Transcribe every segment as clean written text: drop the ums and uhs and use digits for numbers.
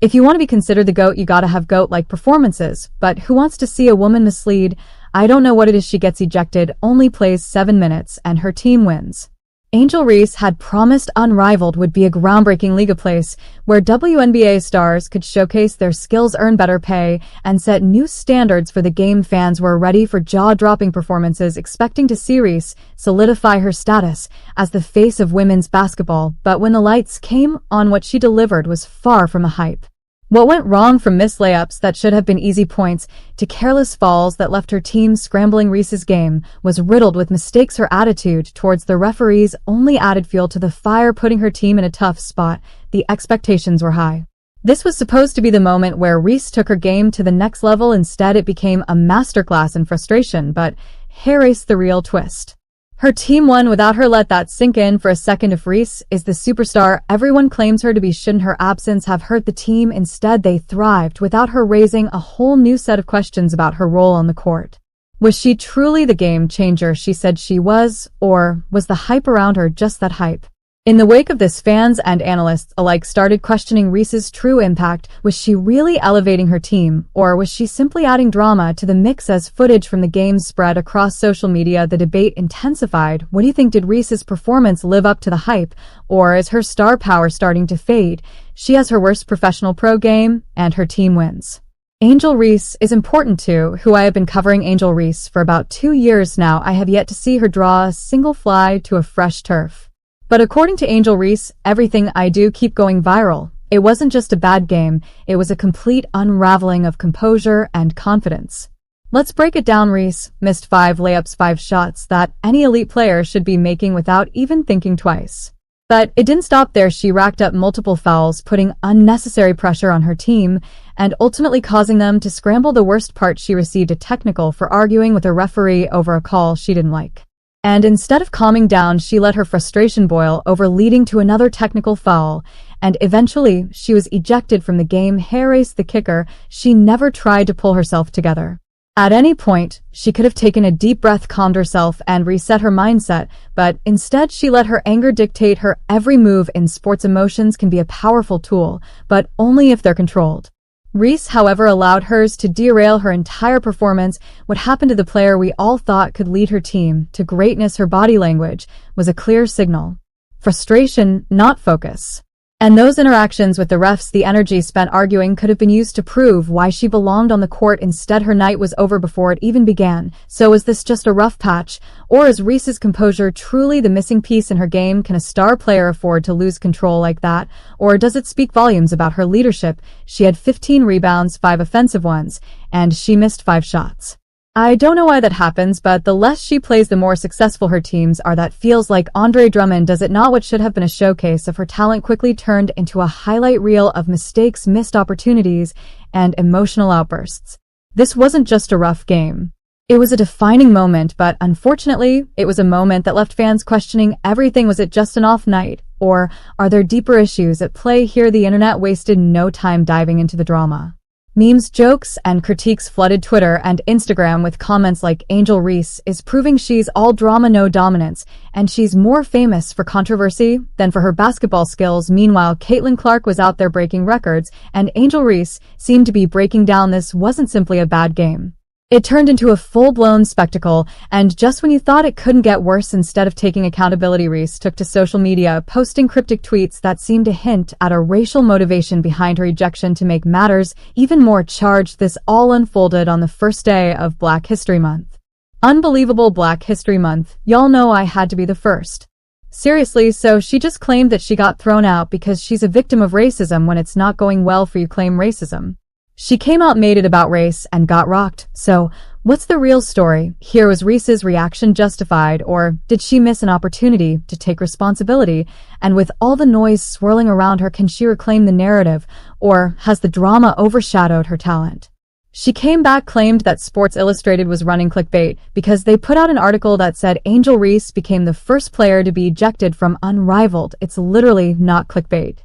If you want to be considered the GOAT, you gotta have GOAT-like performances. But who wants to see a woman mislead? I don't know what it is. She gets ejected, only plays 7 minutes, and her team wins. Angel Reese had promised Unrivaled would be a groundbreaking league place where WNBA stars could showcase their skills, earn better pay, and set new standards for the game. Fans were ready for jaw-dropping performances, expecting to see Reese solidify her status as the face of women's basketball. But when the lights came on, what she delivered was far from a hype. What went wrong, from missed layups that should have been easy points to careless falls that left her team scrambling? Reese's game was riddled with mistakes. Her attitude towards the referees only added fuel to the fire, putting her team in a tough spot. The expectations were high. This was supposed to be the moment where Reese took her game to the next level. Instead, it became a masterclass in frustration, but here's the real twist. Her team won without her. Let that sink in for a second. If Reese is the superstar everyone claims her to be, shouldn't her absence have hurt the team? Instead, they thrived without her, raising a whole new set of questions about her role on the court. Was she truly the game changer she said she was, or was the hype around her just that hype? In the wake of this, fans and analysts alike started questioning Reese's true impact. Was she really elevating her team, or was she simply adding drama to the mix? As footage from the game spread across social media, the debate intensified. What do you think? Did Reese's performance live up to the hype, or is her star power starting to fade? She has her worst professional pro game, and her team wins. Angel Reese is important to who I have been covering Angel Reese for about 2 years now. I have yet to see her draw a single fly to a fresh turf. But according to Angel Reese, everything I do keep going viral. It wasn't just a bad game, it was a complete unraveling of composure and confidence. Let's break it down. Reese missed 5 layups, 5 shots that any elite player should be making without even thinking twice. But it didn't stop there. She racked up multiple fouls, putting unnecessary pressure on her team and ultimately causing them to scramble. The worst part, she received a technical for arguing with a referee over a call she didn't like. And instead of calming down, she let her frustration boil over, leading to another technical foul, and eventually she was ejected from the game. Here's the kicker, she never tried to pull herself together. At any point, she could have taken a deep breath, calmed herself, and reset her mindset, but instead she let her anger dictate her every move. In sports, emotions can be a powerful tool, but only if they're controlled. Reese, however, allowed hers to derail her entire performance. What happened to the player we all thought could lead her team to greatness? Her body language was a clear signal. Frustration, not focus. And those interactions with the refs, the energy spent arguing, could have been used to prove why she belonged on the court. Instead, her night was over before it even began. So is this just a rough patch? Or is Reese's composure truly the missing piece in her game? Can a star player afford to lose control like that? Or does it speak volumes about her leadership? She had 15 rebounds, 5 offensive ones, and she missed 5 shots. I don't know why that happens, but the less she plays, the more successful her teams are. That feels like Andre Drummond, does it not? What should have been a showcase of her talent quickly turned into a highlight reel of mistakes, missed opportunities, and emotional outbursts. This wasn't just a rough game. It was a defining moment, but unfortunately, it was a moment that left fans questioning everything. Was it just an off night, or are there deeper issues at play here? The internet wasted no time diving into the drama. Memes, jokes, and critiques flooded Twitter and Instagram with comments like, Angel Reese is proving she's all drama, no dominance, and she's more famous for controversy than for her basketball skills. Meanwhile, Caitlin Clark was out there breaking records, and Angel Reese seemed to be breaking down. This wasn't simply a bad game. It turned into a full-blown spectacle, and just when you thought it couldn't get worse, instead of taking accountability, Reese took to social media, posting cryptic tweets that seemed to hint at a racial motivation behind her ejection. To make matters even more charged, this all unfolded on the first day of Black History Month. Unbelievable. Black History Month. Y'all know I had to be the first. Seriously, so she just claimed that she got thrown out because she's a victim of racism when it's not going well for you. Claim racism. She came out, made it about race, and got rocked. So, what's the real story here? Was Reese's reaction justified, or did she miss an opportunity to take responsibility? And with all the noise swirling around her, can she reclaim the narrative, or has the drama overshadowed her talent? She came back, claimed that Sports Illustrated was running clickbait because they put out an article that said Angel Reese became the first player to be ejected from Unrivaled. It's literally not clickbait.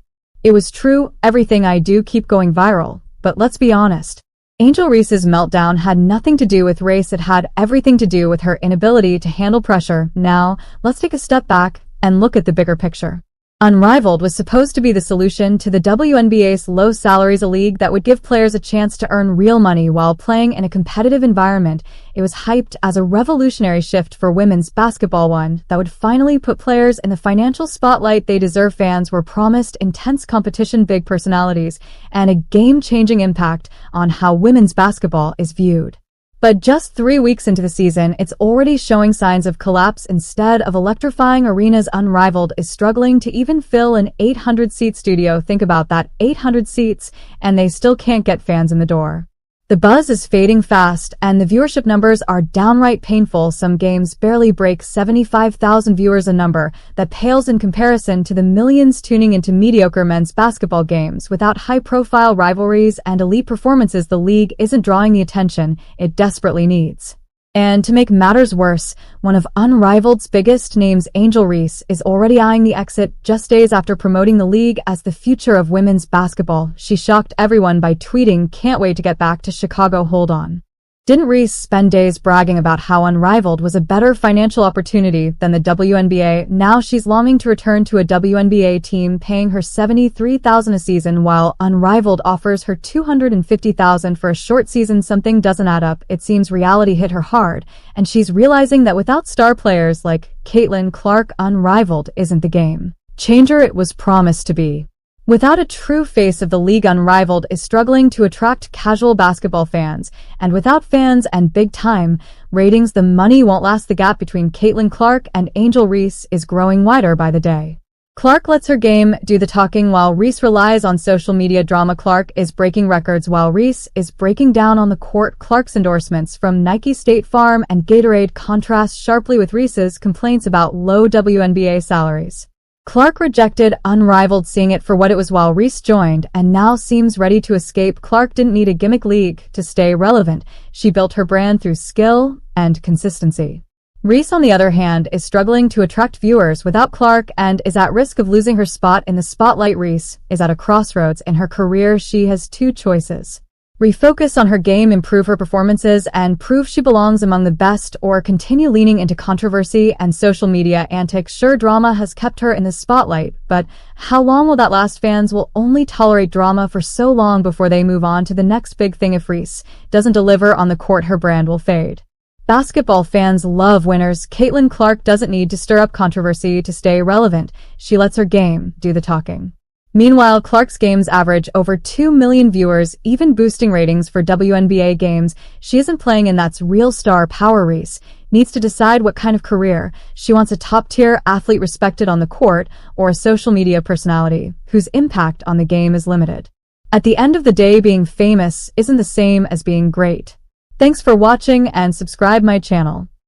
It was true. Everything I do keep going viral. But let's be honest. Angel Reese's meltdown had nothing to do with race. It had everything to do with her inability to handle pressure. Now, let's take a step back and look at the bigger picture. Unrivaled was supposed to be the solution to the WNBA's low salaries, a league that would give players a chance to earn real money while playing in a competitive environment. It was hyped as a revolutionary shift for women's basketball, one that would finally put players in the financial spotlight they deserve. Fans were promised intense competition, big personalities, and a game-changing impact on how women's basketball is viewed. But just 3 weeks into the season, it's already showing signs of collapse. Instead of electrifying arenas, Unrivaled is struggling to even fill an 800-seat studio. Think about that, 800 seats, and they still can't get fans in the door. The buzz is fading fast, and the viewership numbers are downright painful. Some games barely break 75,000 viewers, a number that pales in comparison to the millions tuning into mediocre men's basketball games. Without high-profile rivalries and elite performances, the league isn't drawing the attention it desperately needs. And to make matters worse, one of Unrivaled's biggest names, Angel Reese, is already eyeing the exit just days after promoting the league as the future of women's basketball. She shocked everyone by tweeting, "Can't wait to get back to Chicago, hold on." Didn't Reese spend days bragging about how Unrivaled was a better financial opportunity than the WNBA? Now she's longing to return to a WNBA team paying her $73,000 a season while Unrivaled offers her $250,000 for a short season. Something doesn't add up. It seems reality hit her hard, and she's realizing that without star players like Caitlin Clark, Unrivaled isn't the game changer it was promised to be. Without a true face of the league, Unrivaled is struggling to attract casual basketball fans, and without fans and big-time ratings, the money won't last. The gap between Caitlin Clark and Angel Reese is growing wider by the day. Clark lets her game do the talking while Reese relies on social media drama. Clark is breaking records while Reese is breaking down on the court. Clark's endorsements from Nike, State Farm, and Gatorade contrast sharply with Reese's complaints about low WNBA salaries. Clark rejected Unrivaled, seeing it for what it was, while Reese joined and now seems ready to escape. Clark didn't need a gimmick league to stay relevant. She built her brand through skill and consistency. Reese, on the other hand, is struggling to attract viewers without Clark and is at risk of losing her spot in the spotlight. Reese is at a crossroads in her career. She has two choices: refocus on her game, improve her performances, and prove she belongs among the best, or continue leaning into controversy and social media antics. Sure, drama has kept her in the spotlight, but how long will that last? Fans will only tolerate drama for so long before they move on to the next big thing. If Reese doesn't deliver on the court, her brand will fade. Basketball fans love winners. Caitlin Clark doesn't need to stir up controversy to stay relevant. She lets her game do the talking. Meanwhile, Clark's games average over 2 million viewers, even boosting ratings for WNBA games she isn't playing in. That's real star power. Reese needs to decide what kind of career she wants: a top-tier athlete respected on the court, or a social media personality whose impact on the game is limited. At the end of the day, being famous isn't the same as being great. Thanks for watching, and subscribe my channel.